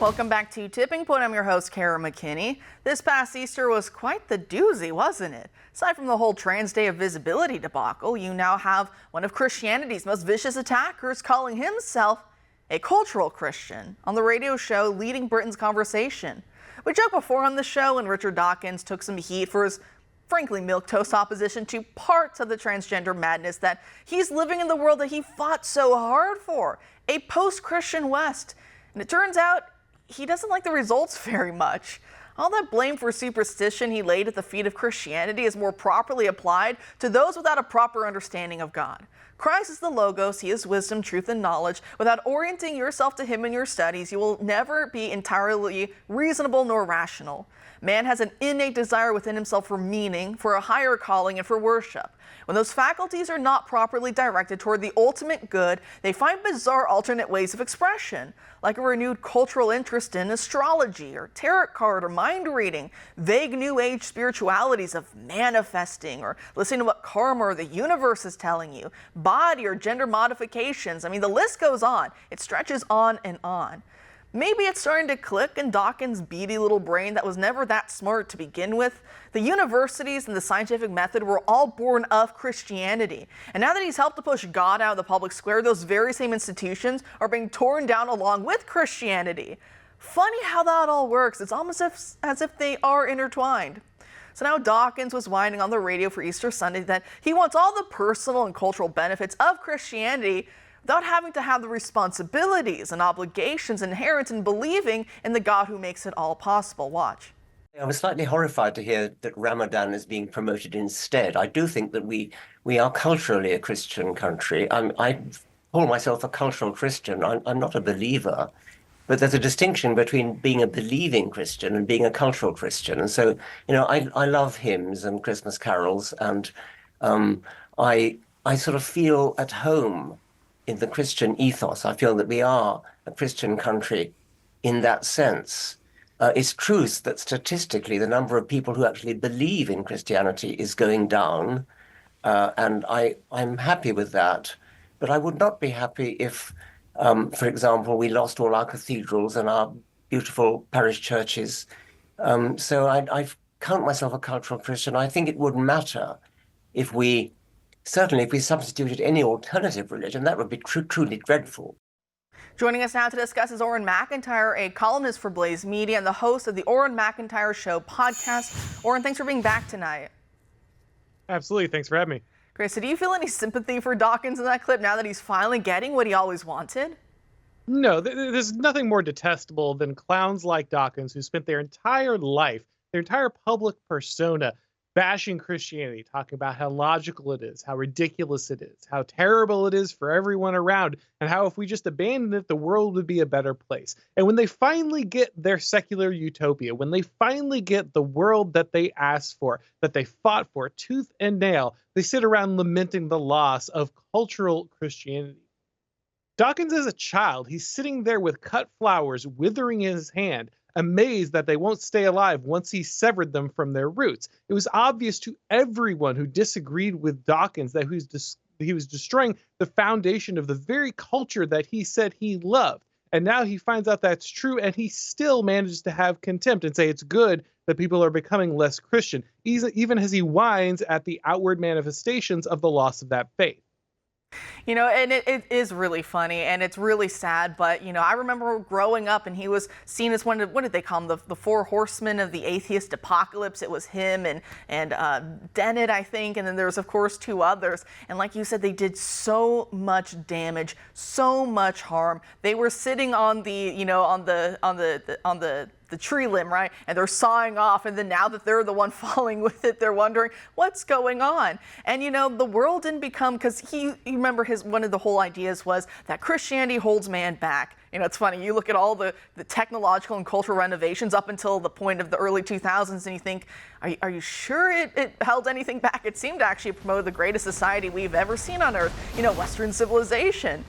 Welcome back to Tipping Point. I'm your host, Kara McKinney. This past Easter was quite the doozy, wasn't it? Aside from the whole Trans Day of Visibility debacle, you now have one of Christianity's most vicious attackers calling himself a cultural Christian on the radio show leading Britain's conversation. We joked before on the show when Richard Dawkins took some heat for his frankly milquetoast opposition to parts of the transgender madness that he's living in the world that he fought so hard for, a post-Christian West. And it turns out he doesn't like the results very much. All that blame for superstition he laid at the feet of Christianity is more properly applied to those without a proper understanding of God. Christ is the Logos, he is wisdom, truth, and knowledge. Without orienting yourself to him in your studies, you will never be entirely reasonable nor rational. Man has an innate desire within himself for meaning, for a higher calling, and for worship. When those faculties are not properly directed toward the ultimate good, they find bizarre alternate ways of expression, like a renewed cultural interest in astrology or tarot card or mind reading, vague new age spiritualities of manifesting or listening to what karma or the universe is telling you, body or gender modifications. I mean, the list goes on. It stretches on and on. Maybe it's starting to click in Dawkins' beady little brain that was never that smart to begin with. The universities and the scientific method were all born of Christianity. And now that he's helped to push God out of the public square, those very same institutions are being torn down along with Christianity. Funny how that all works. It's almost as if they are intertwined. So now Dawkins was whining on the radio for Easter Sunday that he wants all the personal and cultural benefits of Christianity without having to have the responsibilities and obligations inherent in believing in the God who makes it all possible. Watch. I was slightly horrified to hear that Ramadan is being promoted instead. I do think that we are culturally a Christian country. I call myself a cultural Christian. I'm not a believer, but there's a distinction between being a believing Christian and being a cultural Christian. And so, I love hymns and Christmas carols, and I sort of feel at home in the Christian ethos. I feel that we are a Christian country in that sense. It's true that statistically the number of people who actually believe in Christianity is going down, and I'm happy with that. But I would not be happy if, for example, we lost all our cathedrals and our beautiful parish churches. So I count myself a cultural Christian. I think it would matter if we substituted any alternative religion. That would be truly dreadful. Joining us now to discuss is Orin McIntyre, a columnist for Blaze Media and the host of the Orin McIntyre Show podcast. Orin, thanks for being back tonight. Absolutely. Thanks for having me. Great. So do you feel any sympathy for Dawkins in that clip now that he's finally getting what he always wanted? No, there's nothing more detestable than clowns like Dawkins who spent their entire life, their entire public persona, bashing Christianity, talking about how logical it is, how ridiculous it is, how terrible it is for everyone around, and how if we just abandoned it, the world would be a better place. And when they finally get their secular utopia, when they finally get the world that they asked for, that they fought for, tooth and nail, they sit around lamenting the loss of cultural Christianity. Dawkins is a child. He's sitting there with cut flowers withering in his hand, amazed that they won't stay alive once he severed them from their roots. It was obvious to everyone who disagreed with Dawkins that he was destroying the foundation of the very culture that he said he loved. And now he finds out that's true, and he still manages to have contempt and say it's good that people are becoming less Christian, even as he whines at the outward manifestations of the loss of that faith. You know, and it is really funny and it's really sad, but, I remember growing up and he was seen as what did they call him? The four horsemen of the atheist apocalypse. It was him and Dennett, I think, and then there was, of course, two others. And like you said, they did so much damage, so much harm. They were sitting on the tree limb, right? And they're sawing off, and then now that they're the one falling with it, they're wondering what's going on. And the world didn't become, because you remember one of the whole ideas was that Christianity holds man back. It's funny, you look at all the technological and cultural renovations up until the point of the early 2000s, and you think, are you sure it held anything back? It seemed to actually promote the greatest society we've ever seen on earth, Western civilization.